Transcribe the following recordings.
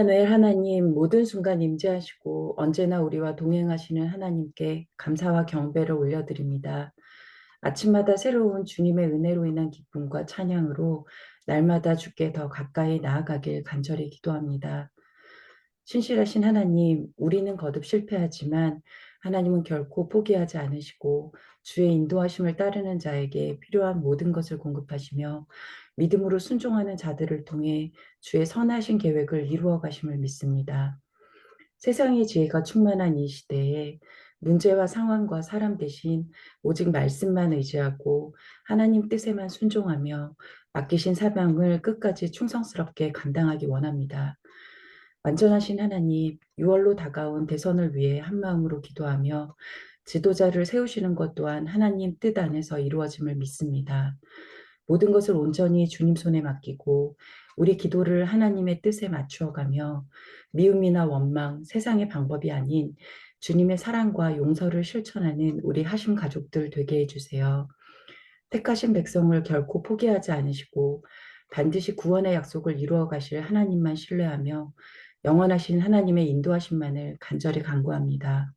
늘 하나님 모든 순간 임재하시고 언제나 우리와 동행하시는 하나님께 감사와 경배를 올려드립니다. 아침마다 새로운 주님의 은혜로 인한 기쁨과 찬양으로 날마다 주께 더 가까이 나아가길 간절히 기도합니다. 신실하신 하나님, 우리는 거듭 실패하지만 하나님은 결코 포기하지 않으시고 주의 인도하심을 따르는 자에게 필요한 모든 것을 공급하시며 믿음으로 순종하는 자들을 통해 주의 선하신 계획을 이루어 가심을 믿습니다. 세상의 지혜가 충만한 이 시대에 문제와 상황과 사람 대신 오직 말씀만 의지하고 하나님 뜻에만 순종하며 맡기신 사명을 끝까지 충성스럽게 감당하기 원합니다. 완전하신 하나님, 6월로 다가온 대선을 위해 한마음으로 기도하며 지도자를 세우시는 것 또한 하나님 뜻 안에서 이루어짐을 믿습니다. 모든 것을 온전히 주님 손에 맡기고 우리 기도를 하나님의 뜻에 맞추어가며 미움이나 원망, 세상의 방법이 아닌 주님의 사랑과 용서를 실천하는 우리 하심 가족들 되게 해주세요. 택하신 백성을 결코 포기하지 않으시고 반드시 구원의 약속을 이루어 가실 하나님만 신뢰하며 영원하신 하나님의 인도하심만을 간절히 간구합니다.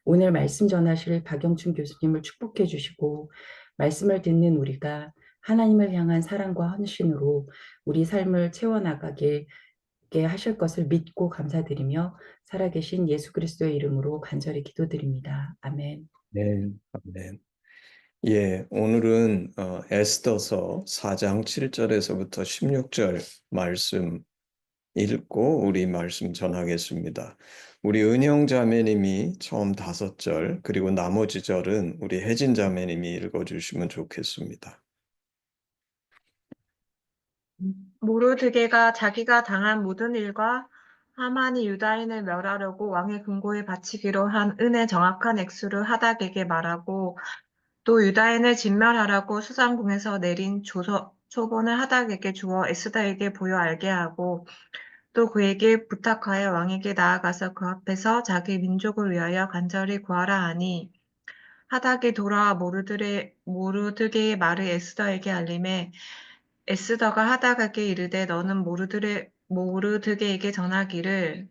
오늘 말씀 전하실 박영춘 교수님을 축복해 주시고 말씀을 듣는 우리가 하나님을 향한 사랑과 헌신으로 우리 삶을 채워나가게 하실 것을 믿고 감사드리며 살아계신 예수 그리스도의 이름으로 간절히 기도드립니다. 아멘. 네, 아멘. 예, 오늘은 에스더서 4장 7절에서부터 16절 말씀 읽고 우리 말씀 전하겠습니다. 우리 은영 자매님이 처음 5절, 그리고 나머지 절은 우리 혜진 자매님이 읽어주시면 좋겠습니다. 모르드게가 자기가 당한 모든 일과 하만이 유다인을 멸하려고 왕의 금고에 바치기로 한 은의 정확한 액수를 하닥에게 말하고 또 유다인을 진멸하라고 수상궁에서 내린 초본을 하닥에게 주어 에스더에게 보여 알게 하고 또 그에게 부탁하여 왕에게 나아가서 그 앞에서 자기 민족을 위하여 간절히 구하라 하니 하닥이 돌아와 모르드게의 말을 에스더에게 알림해 에스더가 하닥에게 이르되 너는 모르드게에게 전하기를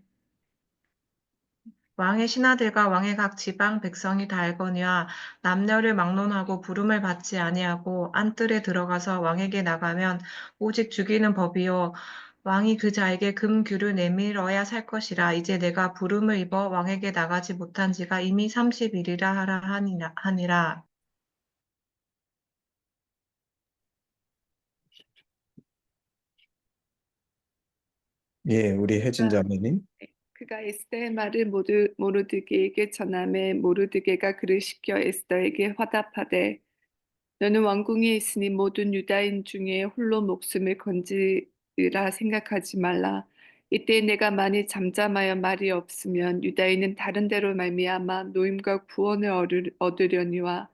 왕의 신하들과 왕의 각 지방 백성이 다 알거니와 남녀를 막론하고 부름을 받지 아니하고 안뜰에 들어가서 왕에게 나가면 오직 죽이는 법이요 왕이 그 자에게 금규를 내밀어야 살 것이라. 이제 내가 부름을 입어 왕에게 나가지 못한 지가 이미 30일이라 하라 하니라. 예, 우리 혜진 자매님. 그가 에스더의 말을 모르드게에게 전하매 모르드게가 그를 시켜 에스더에게 화답하되 너는 왕궁에 있으니 모든 유다인 중에 홀로 목숨을 건지리라 생각하지 말라. 이때 내가 만일 잠잠하여 말이 없으면 유다인은 다른 데로 말미암아 노임과 구원을 얻으려니와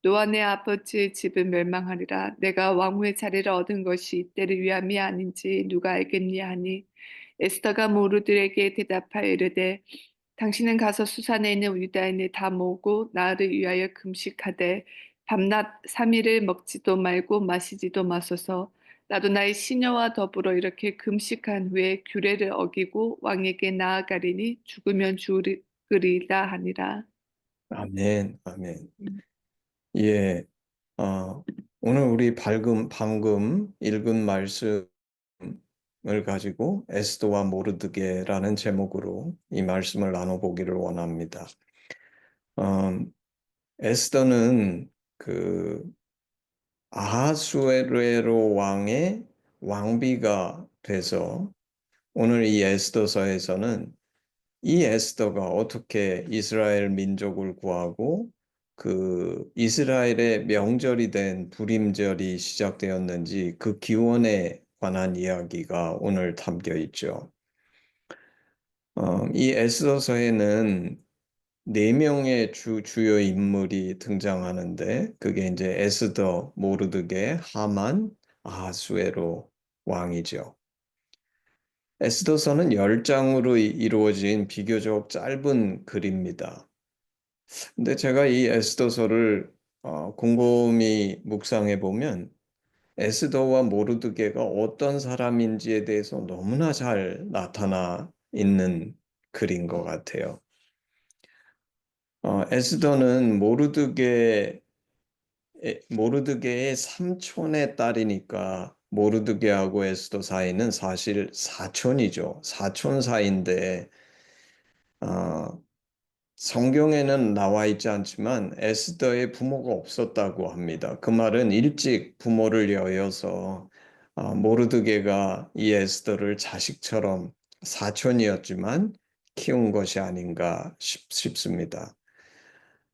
너와 내 아버지의 집은 멸망하리라. 내가 왕후의 자리를 얻은 것이 이때를 위함이 아닌지 누가 알겠니 하니 에스더가 모르드에게 대답하여 이르되 당신은 가서 수산에 있는 유다인을 다 모으고 나를 위하여 금식하되 밤낮 3일을 먹지도 말고 마시지도 마소서. 나도 나의 시녀와 더불어 이렇게 금식한 후에 규례를 어기고 왕에게 나아가리니 죽으면 죽으리라 하니라. 아멘, 아멘. 예, 어, 오늘 우리 방금 읽은 말씀을 가지고 에스더와 모르드게라는 제목으로 이 말씀을 나눠보기를 원합니다. 에스더는 그 아하수에로 왕의 왕비가 돼서 오늘 이 에스더서에서는 이 에스더가 어떻게 이스라엘 민족을 구하고 그 이스라엘의 명절이 된 부림절이 시작되었는지 그 기원에 관한 이야기가 오늘 담겨 있죠. 이 에스더서에는 네 명의 주요 인물이 등장하는데 그게 이제 에스더, 모르드게, 하만, 아하수에로 왕이죠. 에스더서는 10장으로 이루어진 비교적 짧은 글입니다. 근데 제가 이 에스더서를 곰곰이 묵상해 보면 에스더와 모르드게가 어떤 사람인지에 대해서 너무나 잘 나타나 있는 글인 것 같아요. 에스더는 모르드게의 삼촌의 딸이니까 모르드게하고 에스더 사이는 사실 사촌이죠. 사촌 사이인데 어, 성경에는 나와 있지 않지만 에스더의 부모가 없었다고 합니다. 그 말은 일찍 부모를 여여서 모르드게가 이 에스더를 자식처럼 사촌이었지만 키운 것이 아닌가 싶습니다.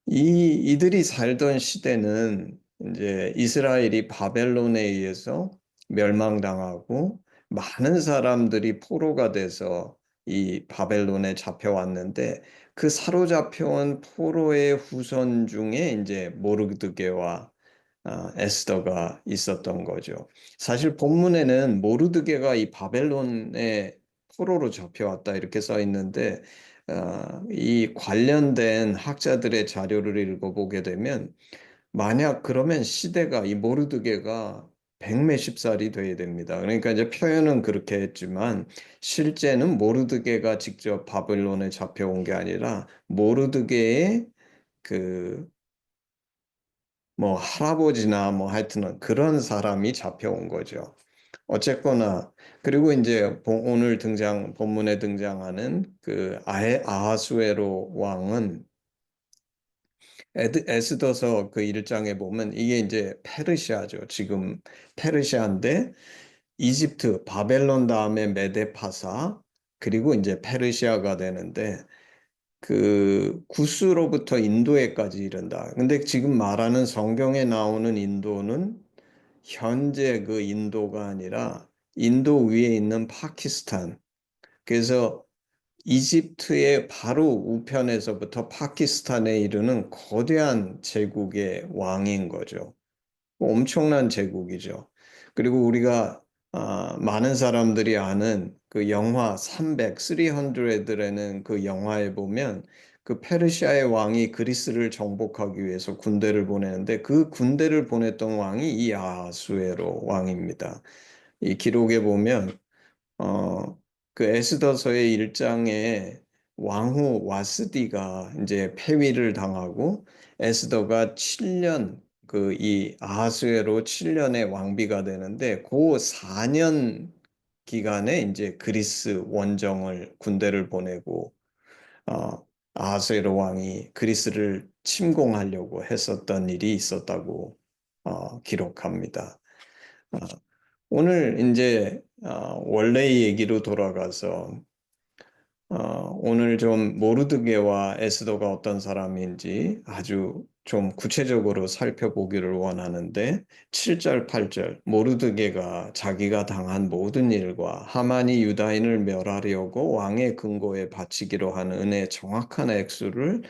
이들이 살던 시대는 이제 이스라엘이 바벨론에 의해서 멸망당하고 많은 사람들이 포로가 돼서 이 바벨론에 잡혀왔는데 그 사로잡혀온 포로의 후손 중에 이제 모르드게와 에스더가 있었던 거죠. 사실 본문에는 모르드게가 이 바벨론에 포로로 잡혀왔다 이렇게 써 있는데 이 관련된 학자들의 자료를 읽어보게 되면 만약 그러면 시대가 이 모르드게가 백몇십 살이 돼야 됩니다. 그러니까 이제 표현은 그렇게 했지만 실제는 모르드게가 직접 바벨론에 잡혀온 게 아니라 모르드게의 그 뭐 할아버지나 뭐 하여튼 그런 사람이 잡혀온 거죠. 어쨌거나 그리고 이제 오늘 본문에 등장하는 그 아하수에로 왕은 에스더서 그 1장에 보면 이게 이제 페르시아죠. 지금 페르시아인데 이집트, 바벨론 다음에 메데파사 그리고 이제 페르시아가 되는데 그 구스로부터 인도에까지 이른다. 근데 지금 말하는 성경에 나오는 인도는 현재 그 인도가 아니라 인도 위에 있는 파키스탄. 그래서 이집트의 바로 우편에서부터 파키스탄에 이르는 거대한 제국의 왕인 거죠. 엄청난 제국이죠. 그리고 우리가 많은 사람들이 아는 그 영화 300에는 그 영화에 보면 그 페르시아의 왕이 그리스를 정복하기 위해서 군대를 보내는데 그 군대를 보냈던 왕이 이 아하수에로 왕입니다. 이 기록에 보면 어, 그 에스더서의 1장에 왕후 와스디가 이제 폐위를 당하고 에스더가 7년 그 이 아하수에로 7년의 왕비가 되는데 그 4년 기간에 이제 그리스 원정을 군대를 보내고 아하수에로 왕이 그리스를 침공하려고 했었던 일이 있었다고 기록합니다. 어, 오늘 이제 원래의 얘기로 돌아가서 오늘 좀 모르드게와 에스더가 어떤 사람인지 아주 좀 구체적으로 살펴보기를 원하는데 7절, 8절 모르드게가 자기가 당한 모든 일과 하만이 유다인을 멸하려고 왕의 근고에 바치기로 한 은혜의 정확한 액수를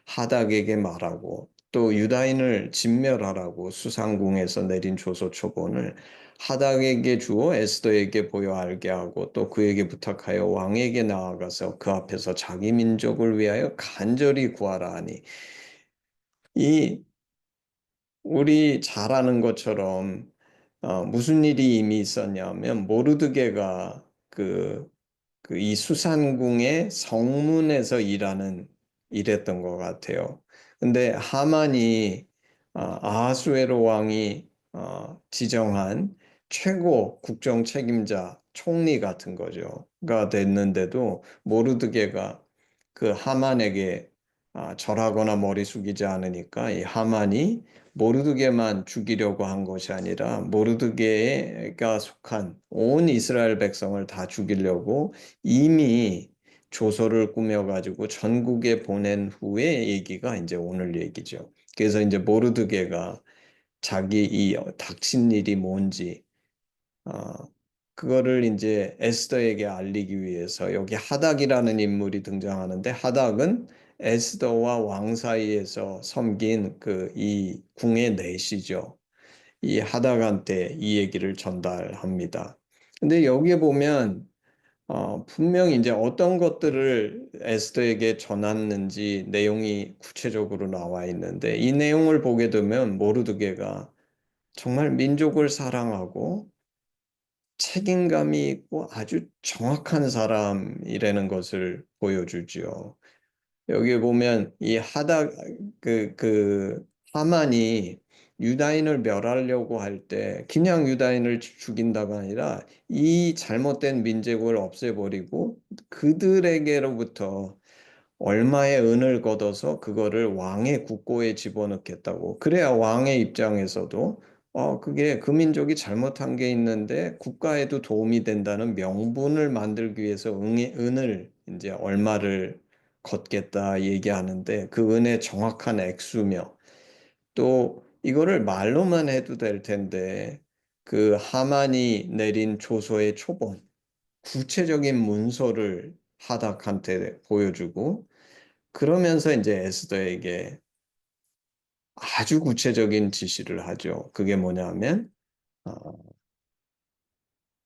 하닥에게 말하고 또 유다인을 진멸하라고 수상궁에서 내린 조서 초본을 하닥에게 주어 에스더에게 보여 알게 하고 또 그에게 부탁하여 왕에게 나아가서 그 앞에서 자기 민족을 위하여 간절히 구하라 하니 이 우리 잘 아는 것처럼 무슨 일이 이미 있었냐면 모르드게가 이 수산궁의 성문에서 일했던 것 같아요. 근데 하만이 아하수에로 왕이 지정한 최고 국정 책임자 총리 같은 거죠.가 됐는데도 모르드게가 그 하만에게 절하거나 머리 숙이지 않으니까 이 하만이 모르드게만 죽이려고 한 것이 아니라 모르드게가 속한 온 이스라엘 백성을 다 죽이려고 이미 조서를 꾸며가지고 전국에 보낸 후의 얘기가 이제 오늘 얘기죠. 그래서 이제 모르드게가 자기 이 닥친 일이 뭔지 어, 그거를 이제 에스더에게 알리기 위해서 여기 하닥이라는 인물이 등장하는데 하닥은 에스더와 왕 사이에서 섬긴 그 이 궁의 내시죠. 이 하닥한테 이 얘기를 전달합니다. 근데 여기에 보면 분명히 이제 어떤 것들을 에스더에게 전했는지 내용이 구체적으로 나와 있는데 이 내용을 보게 되면 모르드게가 정말 민족을 사랑하고 책임감이 있고 아주 정확한 사람이라는 것을 보여주지요. 여기 보면 이 하만이 유다인을 멸하려고 할 때 그냥 유다인을 죽인다가 아니라 이 잘못된 민족을 없애버리고 그들에게로부터 얼마의 은을 걷어서 그거를 왕의 국고에 집어넣겠다고. 그래야 왕의 입장에서도 그게 그 민족이 잘못한 게 있는데 국가에도 도움이 된다는 명분을 만들기 위해서 은을 이제 얼마를 걷겠다 얘기하는데 그 은의 정확한 액수며 또 이거를 말로만 해도 될 텐데 그 하만이 내린 조서의 초본 구체적인 문서를 하닥한테 보여주고 그러면서 이제 에스더에게 아주 구체적인 지시를 하죠. 그게 뭐냐면 어,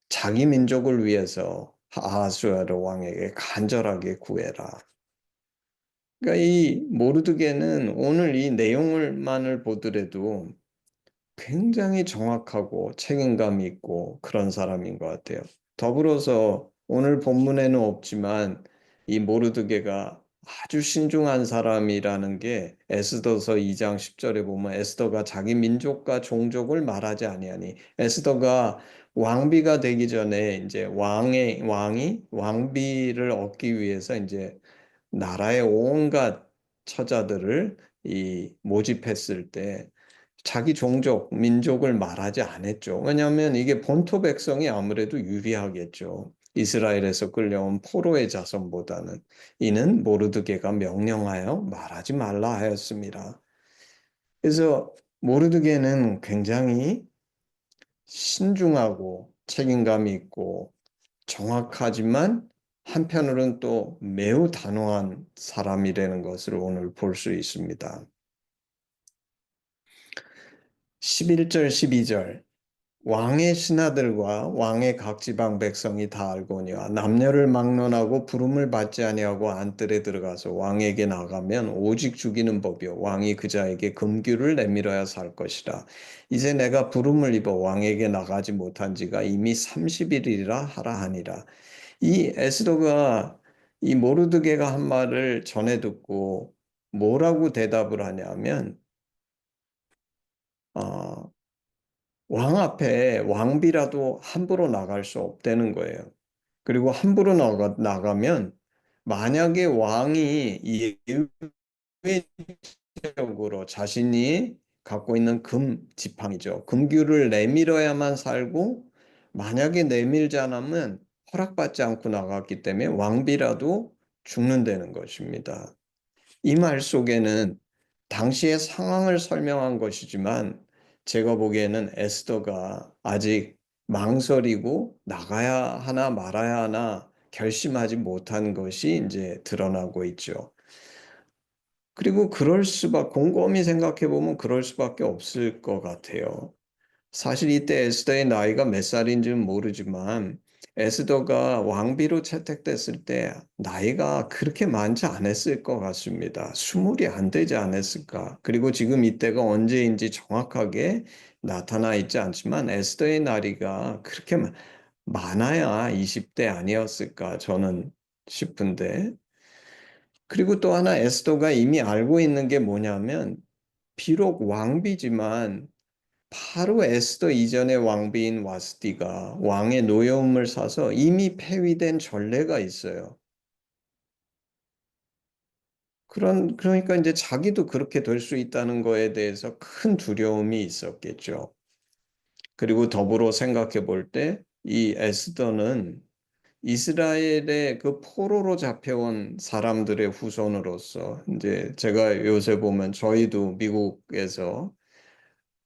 자기 민족을 위해서 아하수에로 왕에게 간절하게 구해라. 그러니까 이 모르드게는 오늘 이 내용을만을 보더라도 굉장히 정확하고 책임감 있고 그런 사람인 것 같아요. 더불어서 오늘 본문에는 없지만 이 모르드게가 아주 신중한 사람이라는 게 에스더서 2장 10절에 보면 에스더가 자기 민족과 종족을 말하지 아니하니 에스더가 왕비가 되기 전에 이제 왕이 왕비를 얻기 위해서 이제 나라의 온갖 처자들을 이 모집했을 때 자기 종족, 민족을 말하지 않았죠. 왜냐하면 이게 본토 백성이 아무래도 유리하겠죠. 이스라엘에서 끌려온 포로의 자손보다는. 이는 모르드게가 명령하여 말하지 말라 하였습니다. 그래서 모르드게는 굉장히 신중하고 책임감이 있고 정확하지만 한편으로는 또 매우 단호한 사람이라는 것을 오늘 볼 수 있습니다. 11절, 12절 왕의 신하들과 왕의 각 지방 백성이 다 알거니와 남녀를 막론하고 부름을 받지 아니하고 안뜰에 들어가서 왕에게 나가면 오직 죽이는 법이요 왕이 그자에게 금규를 내밀어야 살 것이라. 이제 내가 부름을 입어 왕에게 나가지 못한 지가 이미 30일이라 하라 하니라. 이 에스더가 이 모르드게가 한 말을 전해 듣고 뭐라고 대답을 하냐면 어, 왕 앞에 왕비라도 함부로 나갈 수 없다는 거예요. 그리고 함부로 나가면 만약에 왕이 예외적으로 자신이 갖고 있는 금 지팡이죠. 금규를 내밀어야만 살고 만약에 내밀지 않으면 허락받지 않고 나갔기 때문에 왕비라도 죽는다는 것입니다. 이 말 속에는 당시의 상황을 설명한 것이지만 제가 보기에는 에스더가 아직 망설이고 나가야 하나 말아야 하나 결심하지 못한 것이 이제 드러나고 있죠. 그리고 곰곰이 생각해 보면 그럴 수밖에 없을 것 같아요. 사실 이때 에스더의 나이가 몇 살인지는 모르지만 에스더가 왕비로 채택됐을 때 나이가 그렇게 많지 않았을 것 같습니다. 20이 안 되지 않았을까. 그리고 지금 이때가 언제인지 정확하게 나타나 있지 않지만 에스더의 나이가 그렇게 많아야 20대 아니었을까 저는 싶은데. 그리고 또 하나 에스더가 이미 알고 있는 게 뭐냐면 비록 왕비지만 바로 에스더 이전의 왕비인 와스티가 왕의 노여움을 사서 이미 폐위된 전례가 있어요. 그러니까 이제 자기도 그렇게 될 수 있다는 거에 대해서 큰 두려움이 있었겠죠. 그리고 더불어 생각해 볼 때 이 에스더는 이스라엘의 그 포로로 잡혀온 사람들의 후손으로서 이제 제가 요새 보면 저희도 미국에서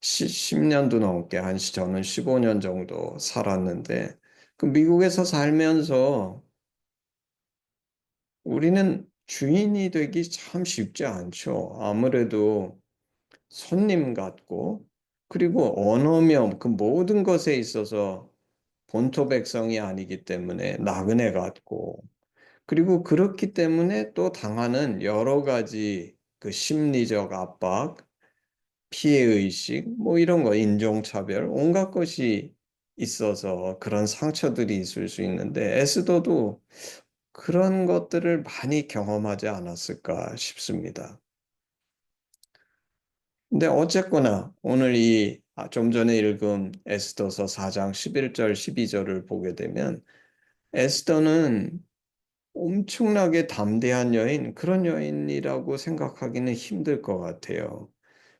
10년도 넘게 저는 15년 정도 살았는데 그 미국에서 살면서 우리는 주인이 되기 참 쉽지 않죠. 아무래도 손님 같고 그리고 언어며 그 모든 것에 있어서 본토 백성이 아니기 때문에 나그네 같고 그리고 그렇기 때문에 또 당하는 여러 가지 그 심리적 압박 피해의식, 뭐 이런 거, 인종차별, 온갖 것이 있어서 그런 상처들이 있을 수 있는데 에스더도 그런 것들을 많이 경험하지 않았을까 싶습니다. 근데 어쨌거나 오늘 좀 전에 읽은 에스더서 4장 11절, 12절을 보게 되면 에스더는 엄청나게 담대한 여인, 그런 여인이라고 생각하기는 힘들 것 같아요.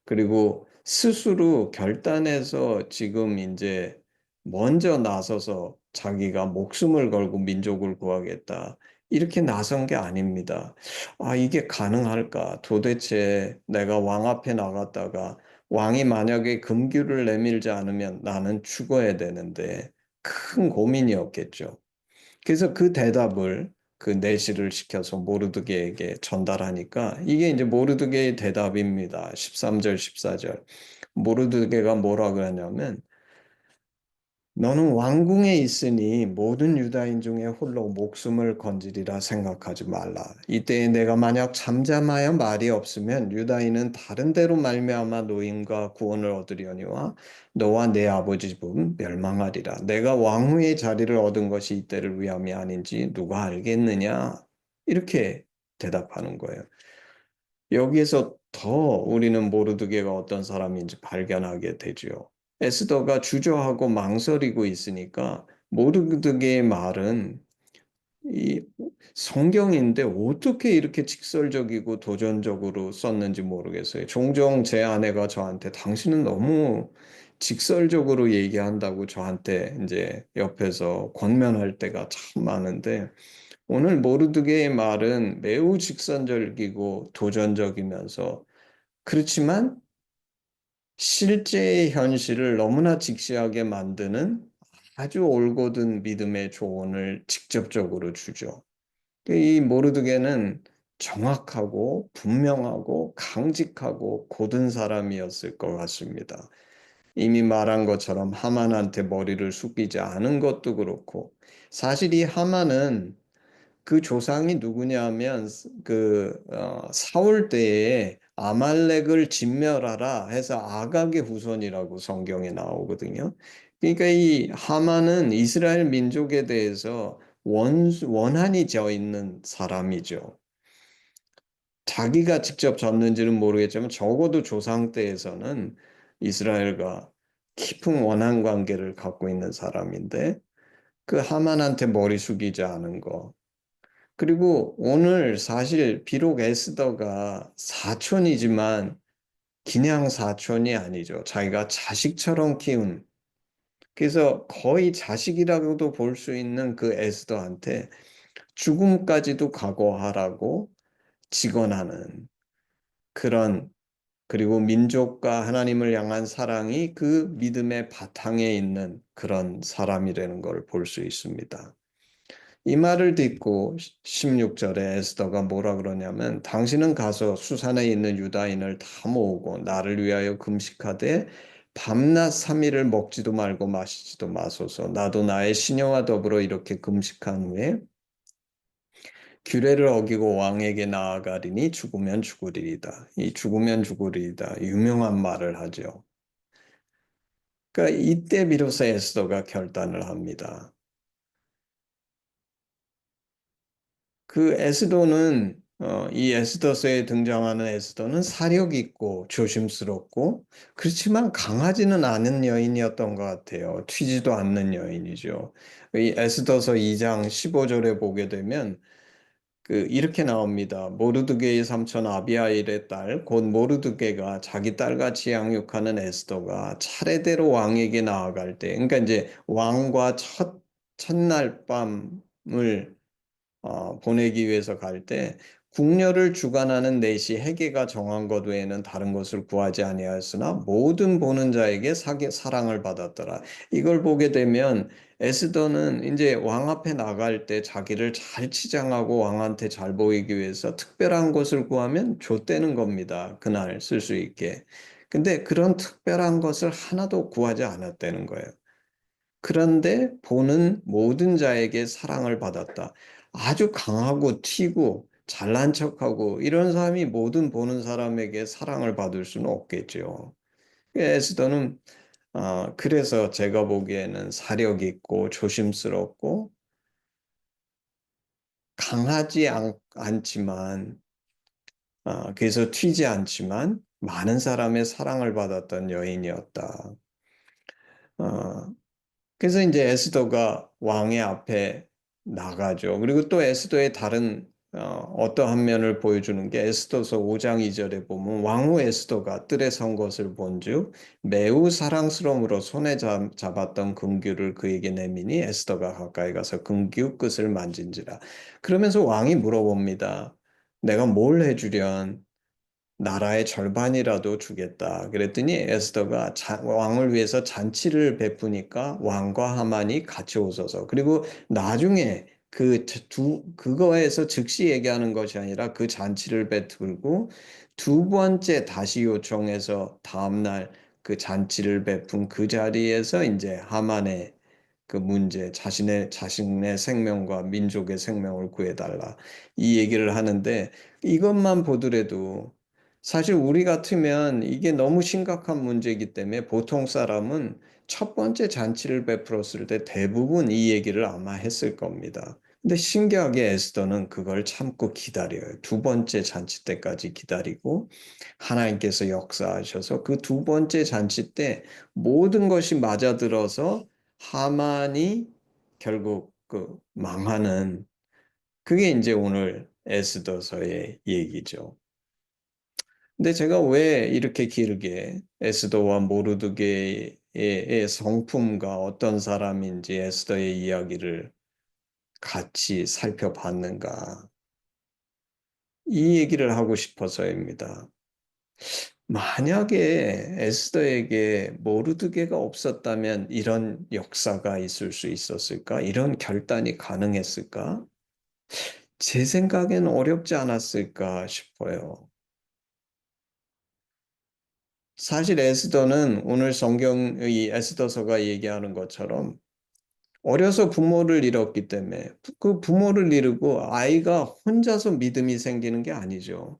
그리고 스스로 결단해서 지금 이제 먼저 나서서 자기가 목숨을 걸고 민족을 구하겠다. 이렇게 나선 게 아닙니다. 아, 이게 가능할까? 도대체 내가 왕 앞에 나갔다가 왕이 만약에 금규를 내밀지 않으면 나는 죽어야 되는데 큰 고민이었겠죠. 그래서 그 대답을 그 내시를 시켜서 모르드게에게 전달하니까 이게 이제 모르드게의 대답입니다. 13절, 14절. 모르드게가 뭐라 그러냐면 너는 왕궁에 있으니 모든 유다인 중에 홀로 목숨을 건지리라 생각하지 말라. 이때에 내가 만약 잠잠하여 말이 없으면 유다인은 다른 데로 말미암아 노임과 구원을 얻으려니와 너와 내 아버지 집은 멸망하리라. 내가 왕후의 자리를 얻은 것이 이때를 위함이 아닌지 누가 알겠느냐? 이렇게 대답하는 거예요. 여기에서 더 우리는 모르드게가 어떤 사람인지 발견하게 되죠. 에스더가 주저하고 망설이고 있으니까 모르드게의 말은 이 성경인데 어떻게 이렇게 직설적이고 도전적으로 썼는지 모르겠어요. 종종 제 아내가 저한테 당신은 너무 직설적으로 얘기한다고 저한테 이제 옆에서 권면할 때가 참 많은데 오늘 모르드게의 말은 매우 직선적이고 도전적이면서 그렇지만 실제의 현실을 너무나 직시하게 만드는 아주 올곧은 믿음의 조언을 직접적으로 주죠. 이 모르드게는 정확하고 분명하고 강직하고 고든 사람이었을 것 같습니다. 이미 말한 것처럼 하만한테 머리를 숙이지 않은 것도 그렇고 사실 이 하만은 그 조상이 누구냐면 사울 때에 아말렉을 진멸하라 해서 아각의 후손이라고 성경에 나오거든요. 그러니까 이 하만은 이스라엘 민족에 대해서 원한이 져 있는 사람이죠. 자기가 직접 졌는지는 모르겠지만 적어도 조상 때에서는 이스라엘과 깊은 원한 관계를 갖고 있는 사람인데 그 하만한테 머리 숙이지 않은 거. 그리고 오늘 사실 비록 에스더가 사촌이지만 그냥 사촌이 아니죠. 자기가 자식처럼 키운. 그래서 거의 자식이라고도 볼 수 있는 그 에스더한테 죽음까지도 각오하라고 직언하는 그런 그리고 민족과 하나님을 향한 사랑이 그 믿음의 바탕에 있는 그런 사람이라는 걸 볼 수 있습니다. 이 말을 듣고 16절에 에스더가 뭐라 그러냐면 당신은 가서 수산에 있는 유다인을 다 모으고 나를 위하여 금식하되 밤낮 3일을 먹지도 말고 마시지도 마소서. 나도 나의 시녀와 더불어 이렇게 금식한 후에 규례를 어기고 왕에게 나아가리니 죽으면 죽으리이다. 이 죽으면 죽으리이다. 유명한 말을 하죠. 그러니까 이때 비로소 에스더가 결단을 합니다. 그 에스더는 이 에스더서에 등장하는 에스더는 사력 있고 조심스럽고 그렇지만 강하지는 않은 여인이었던 것 같아요. 튀지도 않는 여인이죠. 이 에스더서 2장 15절에 보게 되면 이렇게 나옵니다. 모르드게의 삼촌 아비하일의 딸, 곧 모르드게가 자기 딸같이 양육하는 에스더가 차례대로 왕에게 나아갈 때, 그러니까 이제 왕과 첫날 밤을 보내기 위해서 갈 때 궁녀를 주관하는 내시 헤게가 정한 것 외에는 다른 것을 구하지 아니하였으나 모든 보는 자에게 사랑을 받았더라. 이걸 보게 되면 에스더는 이제 왕 앞에 나갈 때 자기를 잘 치장하고 왕한테 잘 보이기 위해서 특별한 것을 구하면 줬대는 겁니다. 그날 쓸 수 있게. 근데 그런 특별한 것을 하나도 구하지 않았다는 거예요. 그런데 보는 모든 자에게 사랑을 받았다. 아주 강하고 튀고 잘난 척하고 이런 사람이 모든 보는 사람에게 사랑을 받을 수는 없겠죠. 에스더는 그래서 제가 보기에는 사력 있고 조심스럽고 강하지 않지만 그래서 튀지 않지만 많은 사람의 사랑을 받았던 여인이었다. 어, 그래서 이제 에스더가 왕의 앞에 나가죠. 그리고 또 에스더의 다른 어떠한 면을 보여주는 게 에스더서 5장 2절에 보면 왕후 에스더가 뜰에 선 것을 본즉 매우 사랑스러움으로 손에 잡았던 금규를 그에게 내미니 에스더가 가까이 가서 금규 끝을 만진지라. 그러면서 왕이 물어봅니다. 내가 뭘 해주련? 나라의 절반이라도 주겠다. 그랬더니 에스더가 왕을 위해서 잔치를 베푸니까 왕과 하만이 같이 오소서. 그리고 나중에 그거에서 즉시 얘기하는 것이 아니라 그 잔치를 베풀고 두 번째 다시 요청해서 다음날 그 잔치를 베푼 그 자리에서 이제 하만의 그 문제, 자신의 생명과 민족의 생명을 구해달라. 이 얘기를 하는데 이것만 보더라도 사실 우리 같으면 이게 너무 심각한 문제이기 때문에 보통 사람은 첫 번째 잔치를 베풀었을 때 대부분 이 얘기를 아마 했을 겁니다. 근데 신기하게 에스더는 그걸 참고 기다려요. 두 번째 잔치 때까지 기다리고 하나님께서 역사하셔서 그 두 번째 잔치 때 모든 것이 맞아들어서 하만이 결국 그 망하는 그게 이제 오늘 에스더서의 얘기죠. 근데 제가 왜 이렇게 길게 에스더와 모르드게의 성품과 어떤 사람인지 에스더의 이야기를 같이 살펴봤는가? 이 얘기를 하고 싶어서입니다. 만약에 에스더에게 모르드게가 없었다면 이런 역사가 있을 수 있었을까? 이런 결단이 가능했을까? 제 생각엔 어렵지 않았을까 싶어요. 사실 에스더는 오늘 성경의 에스더서가 얘기하는 것처럼 어려서 부모를 잃었기 때문에 그 부모를 잃고 아이가 혼자서 믿음이 생기는 게 아니죠.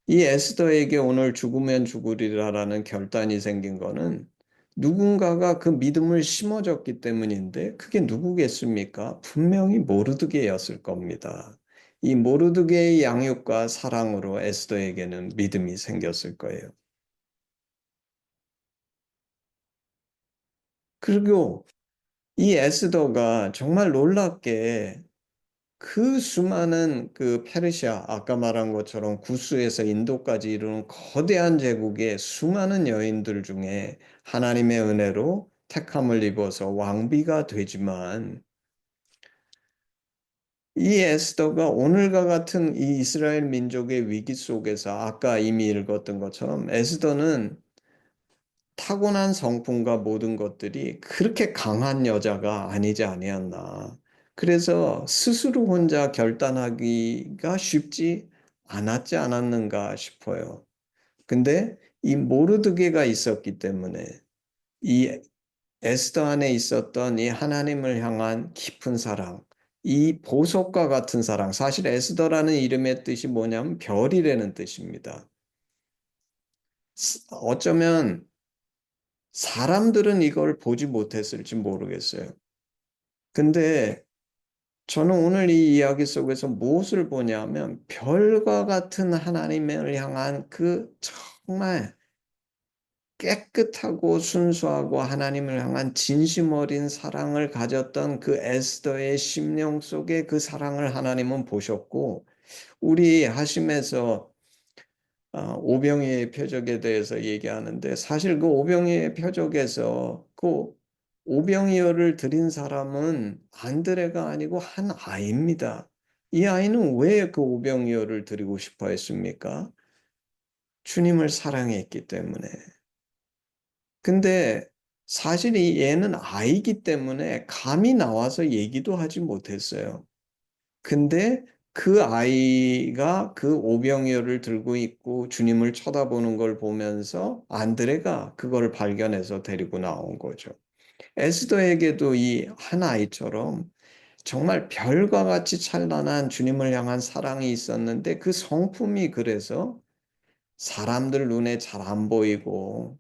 이 에스더에게 오늘 죽으면 죽으리라라는 결단이 생긴 거는 누군가가 그 믿음을 심어줬기 때문인데 그게 누구겠습니까? 분명히 모르드게였을 겁니다. 이 모르드게의 양육과 사랑으로 에스더에게는 믿음이 생겼을 거예요. 그리고 이 에스더가 정말 놀랍게 그 수많은 그 페르시아, 아까 말한 것처럼 구스에서 인도까지 이루는 거대한 제국의 수많은 여인들 중에 하나님의 은혜로 택함을 입어서 왕비가 되지만 이 에스더가 오늘과 같은 이 이스라엘 민족의 위기 속에서 아까 이미 읽었던 것처럼 에스더는 타고난 성품과 모든 것들이 그렇게 강한 여자가 아니지 아니었나. 그래서 스스로 혼자 결단하기가 쉽지 않았지 않았는가 싶어요. 근데 이 모르드게가 있었기 때문에 이 에스더 안에 있었던 이 하나님을 향한 깊은 사랑, 이 보석과 같은 사랑, 사실 에스더라는 이름의 뜻이 뭐냐면 별이라는 뜻입니다. 어쩌면 사람들은 이걸 보지 못했을지 모르겠어요. 근데 저는 오늘 이 이야기 속에서 무엇을 보냐면 별과 같은 하나님을 향한 그 정말 깨끗하고 순수하고 하나님을 향한 진심 어린 사랑을 가졌던 그 에스더의 심령 속에 그 사랑을 하나님은 보셨고 우리 하심에서 오병이의 표적에 대해서 얘기하는데 사실 그 오병이의 표적에서 그 오병이어를 드린 사람은 안드레가 아니고 한 아이입니다. 이 아이는 왜 그 오병이어를 드리고 싶어 했습니까? 주님을 사랑했기 때문에. 근데 사실 이 얘는 아이기 때문에 감히 나와서 얘기도 하지 못했어요. 근데 그 아이가 그 오병이어를 들고 있고 주님을 쳐다보는 걸 보면서 안드레가 그걸 발견해서 데리고 나온 거죠. 에스더에게도 이 한 아이처럼 정말 별과 같이 찬란한 주님을 향한 사랑이 있었는데 그 성품이 그래서 사람들 눈에 잘 안 보이고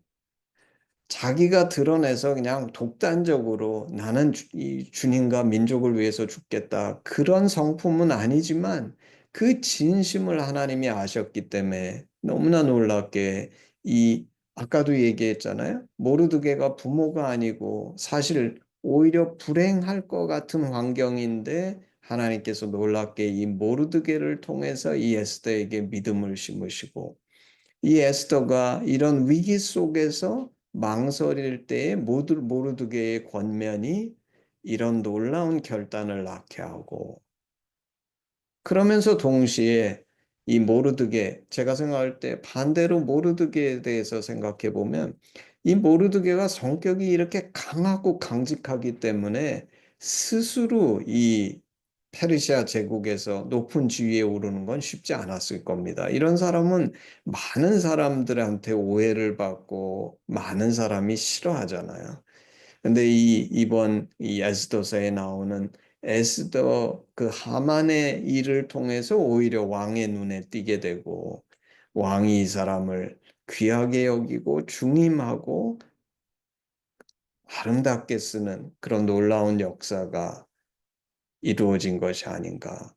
자기가 드러내서 그냥 독단적으로 나는 이 주님과 민족을 위해서 죽겠다. 그런 성품은 아니지만 그 진심을 하나님이 아셨기 때문에 너무나 놀랍게 이 아까도 얘기했잖아요. 모르드게가 부모가 아니고 사실 오히려 불행할 것 같은 환경인데 하나님께서 놀랍게 이 모르드게를 통해서 이 에스더에게 믿음을 심으시고 이 에스더가 이런 위기 속에서 망설일 때에 모르드게의 권면이 이런 놀라운 결단을 낳게 하고 그러면서 동시에 이 모르드게 제가 생각할 때 반대로 모르드게에 대해서 생각해 보면 이 모르드게가 성격이 이렇게 강하고 강직하기 때문에 스스로 이 페르시아 제국에서 높은 지위에 오르는 건 쉽지 않았을 겁니다. 이런 사람은 많은 사람들한테 오해를 받고 많은 사람이 싫어하잖아요. 근데 이번 이 에스더서에 나오는 에스더 그 하만의 일을 통해서 오히려 왕의 눈에 띄게 되고 왕이 이 사람을 귀하게 여기고 중임하고 아름답게 쓰는 그런 놀라운 역사가 이루어진 것이 아닌가.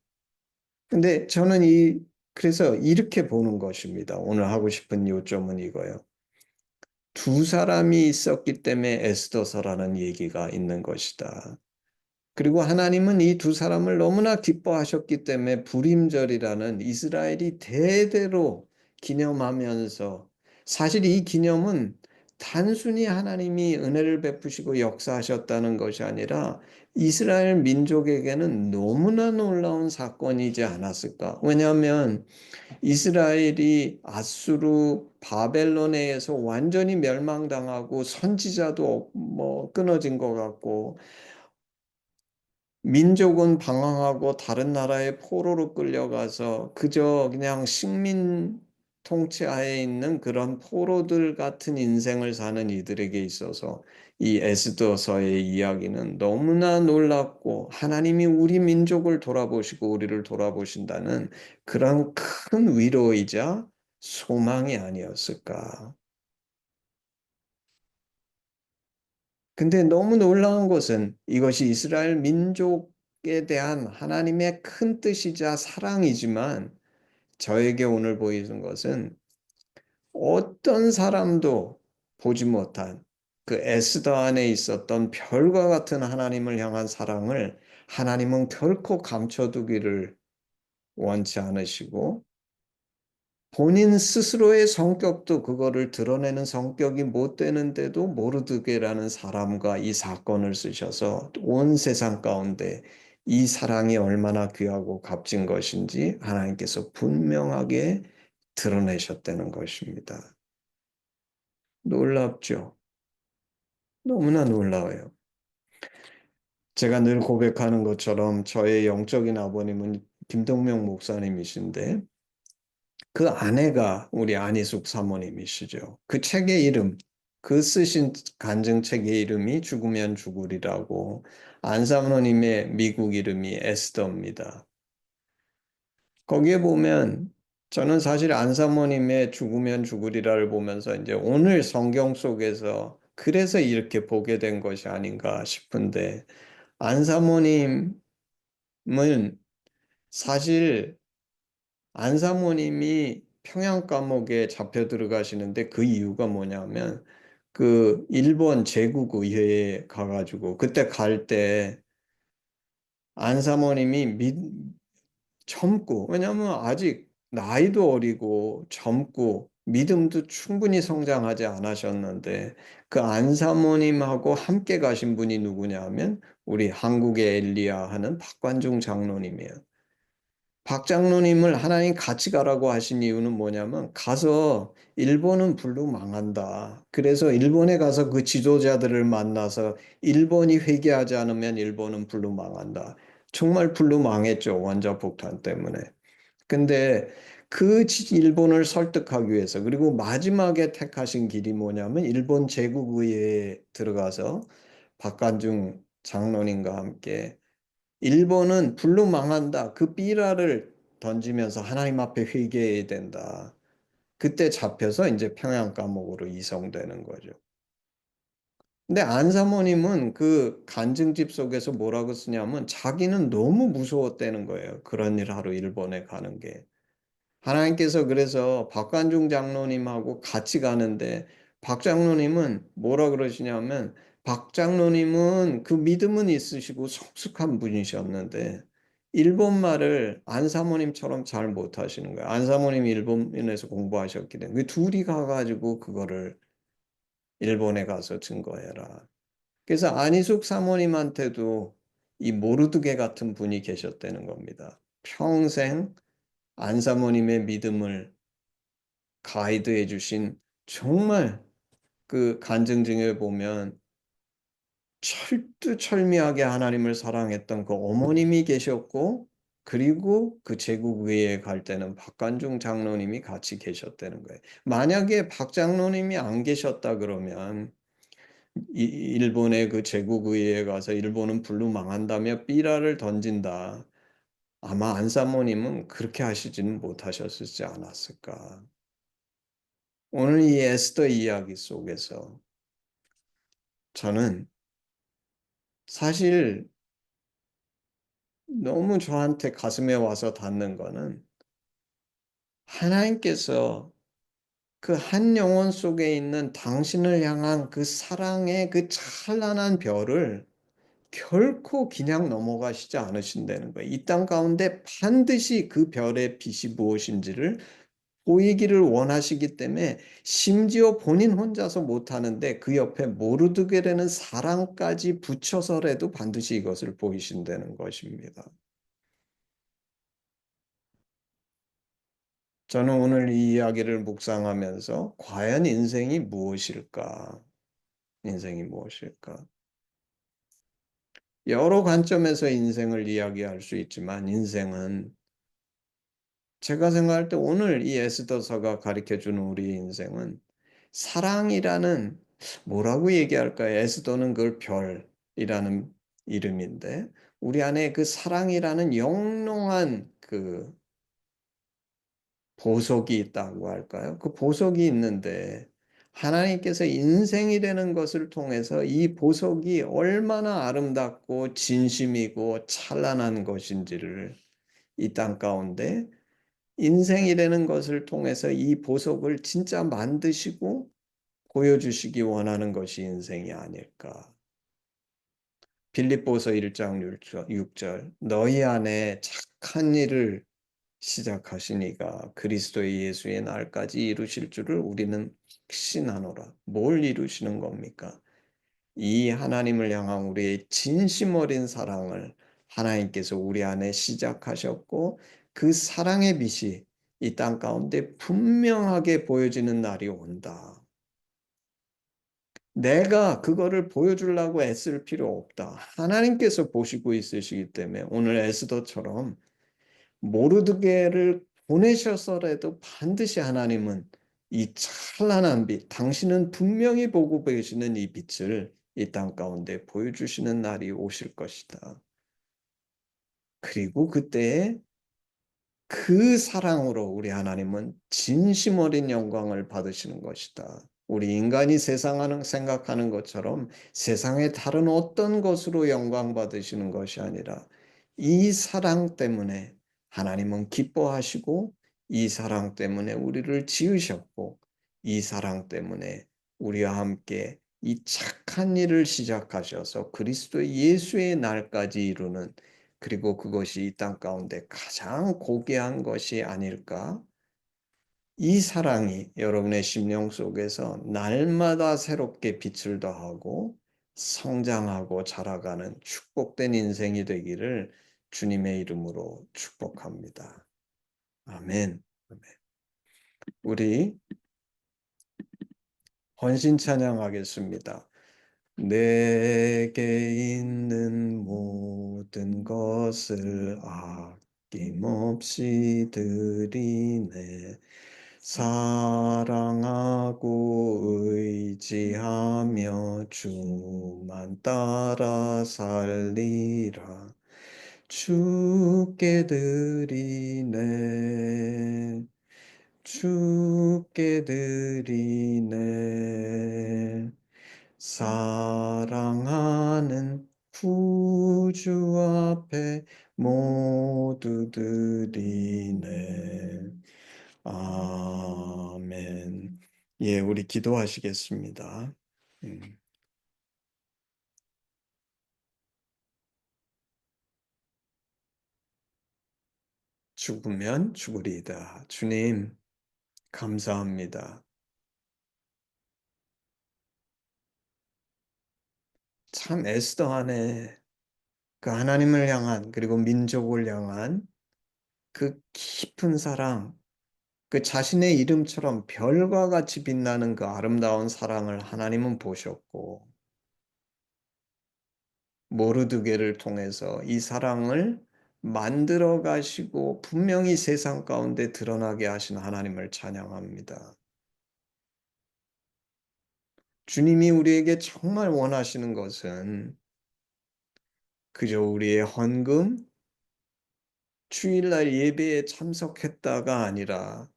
근데 저는 그래서 이렇게 보는 것입니다. 오늘 하고 싶은 요점은 이거예요. 두 사람이 있었기 때문에 에스더서라는 얘기가 있는 것이다. 그리고 하나님은 이 두 사람을 너무나 기뻐하셨기 때문에 불임절이라는 이스라엘이 대대로 기념하면서 사실 이 기념은 단순히 하나님이 은혜를 베푸시고 역사하셨다는 것이 아니라 이스라엘 민족에게는 너무나 놀라운 사건이지 않았을까? 왜냐하면 이스라엘이 아수르 바벨론에 의해서 완전히 멸망당하고 선지자도 뭐 끊어진 것 같고 민족은 방황하고 다른 나라의 포로로 끌려가서 그저 그냥 식민 통치하에 있는 그런 포로들 같은 인생을 사는 이들에게 있어서 이 에스더서의 이야기는 너무나 놀랍고 하나님이 우리 민족을 돌아보시고 우리를 돌아보신다는 그런 큰 위로이자 소망이 아니었을까. 근데 너무 놀라운 것은 이것이 이스라엘 민족에 대한 하나님의 큰 뜻이자 사랑이지만 저에게 오늘 보이는 것은 어떤 사람도 보지 못한 그 에스더 안에 있었던 별과 같은 하나님을 향한 사랑을 하나님은 결코 감춰두기를 원치 않으시고 본인 스스로의 성격도 그거를 드러내는 성격이 못 되는데도 모르드게라는 사람과 이 사건을 쓰셔서 온 세상 가운데 이 사랑이 얼마나 귀하고 값진 것인지 하나님께서 분명하게 드러내셨다는 것입니다. 놀랍죠? 너무나 놀라워요. 제가 늘 고백하는 것처럼 저의 영적인 아버님은 김동명 목사님이신데 그 아내가 우리 안희숙 사모님이시죠. 그 책의 이름, 그 쓰신 간증책의 이름이 죽으면 죽으리라고 안사모님의 미국 이름이 에스더입니다. 거기에 보면 저는 사실 안사모님의 죽으면 죽으리라를 보면서 이제 오늘 성경 속에서 그래서 이렇게 보게 된 것이 아닌가 싶은데 안사모님은 사실 안사모님이 평양 감옥에 잡혀 들어가시는데 그 이유가 뭐냐면 그 일본 제국 의회에 가가지고 그때 갈 때 안사모님이 젊고 왜냐하면 아직 나이도 어리고 젊고 믿음도 충분히 성장하지 않으셨는데 그 안사모님하고 함께 가신 분이 누구냐 하면 우리 한국의 엘리야 하는 박관중 장로님이에요. 박 장로님을 하나님 같이 가라고 하신 이유는 뭐냐면 가서 일본은 불로 망한다. 그래서 일본에 가서 그 지도자들을 만나서 일본이 회개하지 않으면 일본은 불로 망한다. 정말 불로 망했죠. 원자폭탄 때문에. 근데 그 일본을 설득하기 위해서 그리고 마지막에 택하신 길이 뭐냐면 일본 제국의회에 들어가서 박관중 장로님과 함께 일본은 불로 망한다. 그 삐라를 던지면서 하나님 앞에 회개해야 된다. 그때 잡혀서 이제 평양 감옥으로 이송되는 거죠. 근데 안사모님은 그 간증집 속에서 뭐라고 쓰냐면 자기는 너무 무서웠다는 거예요. 그런 일 하러 일본에 가는 게. 하나님께서 그래서 박관중 장로님하고 같이 가는데 박 장로님은 뭐라 그러시냐면 박 장로님은 그 믿음은 있으시고 성숙한 분이셨는데 일본말을 안사모님처럼 잘 못하시는 거예요. 안사모님이 일본에서 공부하셨기 때문에 그 둘이 가가지고 그거를 일본에 가서 증거해라. 그래서 안희숙 사모님한테도 이 모르드게 같은 분이 계셨다는 겁니다. 평생 안 사모님의 믿음을 가이드해 주신 정말 그 간증 중에 보면 철두철미하게 하나님을 사랑했던 그 어머님이 계셨고 그리고 그 제국의회에 갈 때는 박관중 장로님이 같이 계셨다는 거예요. 만약에 박 장로님이 안 계셨다 그러면 일본의 그 제국의회에 가서 일본은 불로 망한다며 삐라를 던진다. 아마 안사모님은 그렇게 하시지는 못하셨지 않았을까. 오늘 이 에스더 이야기 속에서 저는 사실 너무 저한테 가슴에 와서 닿는 거는 하나님께서 그 한 영혼 속에 있는 당신을 향한 그 사랑의 그 찬란한 별을 결코 그냥 넘어가시지 않으신다는 거예요. 이 땅 가운데 반드시 그 별의 빛이 무엇인지를 보이기를 원하시기 때문에 심지어 본인 혼자서 못하는데 그 옆에 모르드게라는 사람까지 붙여서라도 반드시 이것을 보이신다는 것입니다. 저는 오늘 이 이야기를 묵상하면서 과연 인생이 무엇일까? 인생이 무엇일까? 여러 관점에서 인생을 이야기할 수 있지만 인생은 제가 생각할 때 오늘 이 에스더서가 가르쳐주는 우리의 인생은 사랑이라는 뭐라고 얘기할까요? 에스더는 그걸 별이라는 이름인데 우리 안에 그 사랑이라는 영롱한 그 보석이 있다고 할까요? 그 보석이 있는데 하나님께서 인생이라는 것을 통해서 이 보석이 얼마나 아름답고 진심이고 찬란한 것인지를 이 땅 가운데 인생이라는 것을 통해서 이 보석을 진짜 만드시고 보여주시기 원하는 것이 인생이 아닐까. 빌립보서 1장 6절 너희 안에 착한 일을 시작하시니가 그리스도의 예수의 날까지 이루실 줄을 우리는 확신하노라. 뭘 이루시는 겁니까? 이 하나님을 향한 우리의 진심 어린 사랑을 하나님께서 우리 안에 시작하셨고 그 사랑의 빛이 이 땅 가운데 분명하게 보여지는 날이 온다. 내가 그거를 보여주려고 애쓸 필요 없다. 하나님께서 보시고 있으시기 때문에 오늘 에스더처럼 모르드게를 보내셔서라도 반드시 하나님은 이 찬란한 빛, 당신은 분명히 보고 계시는 이 빛을 이 땅 가운데 보여주시는 날이 오실 것이다. 그리고 그때에 그 사랑으로 우리 하나님은 진심 어린 영광을 받으시는 것이다. 우리 인간이 세상을 생각하는 것처럼 세상의 다른 어떤 것으로 영광 받으시는 것이 아니라 이 사랑 때문에 하나님은 기뻐하시고 이 사랑 때문에 우리를 지으셨고 이 사랑 때문에 우리와 함께 이 착한 일을 시작하셔서 그리스도 예수의 날까지 이루는 그리고 그것이 이 땅 가운데 가장 고귀한 것이 아닐까? 이 사랑이 여러분의 심령 속에서 날마다 새롭게 빛을 더하고 성장하고 자라가는 축복된 인생이 되기를 주님의 이름으로 축복합니다. 아멘. 아멘. 우리 헌신 찬양하겠습니다. 내게 있는 모든 것을 아낌없이 드리네. 사랑하고 의지하며 주만 따라 살리라. 주께 드리네. 주께 드리네. 사랑하는 구주 앞에 모두 드리네. 아멘. 예, 우리 기도하시겠습니다. 음. 죽으면 죽으리이다. 주님, 감사합니다. 참 에스더 안에 그 하나님을 향한 그리고 민족을 향한 그 깊은 사랑, 그 자신의 이름처럼 별과 같이 빛나는 그 아름다운 사랑을 하나님은 보셨고 모르드게를 통해서 이 사랑을 만들어 가시고 분명히 세상 가운데 드러나게 하신 하나님을 찬양합니다. 주님이 우리에게 정말 원하시는 것은 그저 우리의 헌금, 주일날 예배에 참석했다가 아니라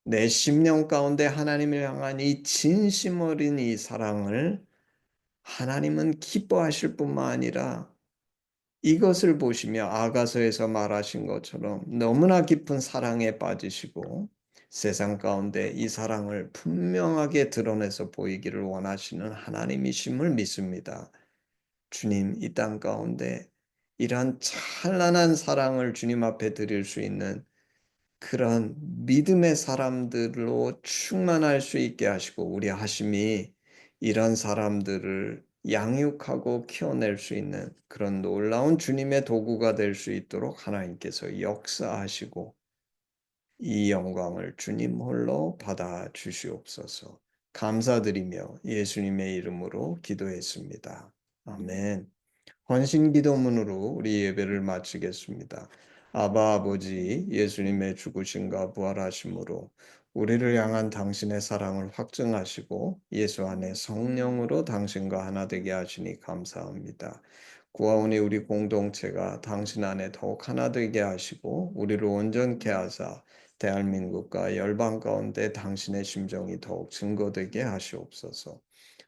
내 심령 가운데 하나님을 향한 이 진심 어린 이 사랑을 하나님은 기뻐하실 뿐만 아니라 이것을 보시며 아가서에서 말하신 것처럼 너무나 깊은 사랑에 빠지시고 세상 가운데 이 사랑을 분명하게 드러내서 보이기를 원하시는 하나님이심을 믿습니다. 주님, 이 땅 가운데 이러한 찬란한 사랑을 주님 앞에 드릴 수 있는 그런 믿음의 사람들로 충만할 수 있게 하시고 우리 하심이 이런 사람들을 양육하고 키워낼 수 있는 그런 놀라운 주님의 도구가 될 수 있도록 하나님께서 역사하시고 이 영광을 주님 홀로 받아 주시옵소서. 감사드리며 예수님의 이름으로 기도했습니다. 아멘. 헌신 기도문으로 우리 예배를 마치겠습니다. 아바 아버지, 예수님의 죽으심과 부활하심으로 우리를 향한 당신의 사랑을 확증하시고 예수 안에 성령으로 당신과 하나 되게 하시니 감사합니다. 구하오니 우리 공동체가 당신 안에 더욱 하나 되게 하시고 우리를 온전케 하사 대한민국과 열방 가운데 당신의 심정이 더욱 증거되게 하시옵소서.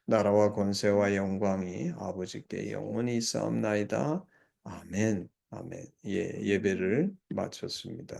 나라와 권세와 영광이 아버지께 영원히 있사옵나이다. 아멘. 아멘. 예, 예배를 마쳤습니다.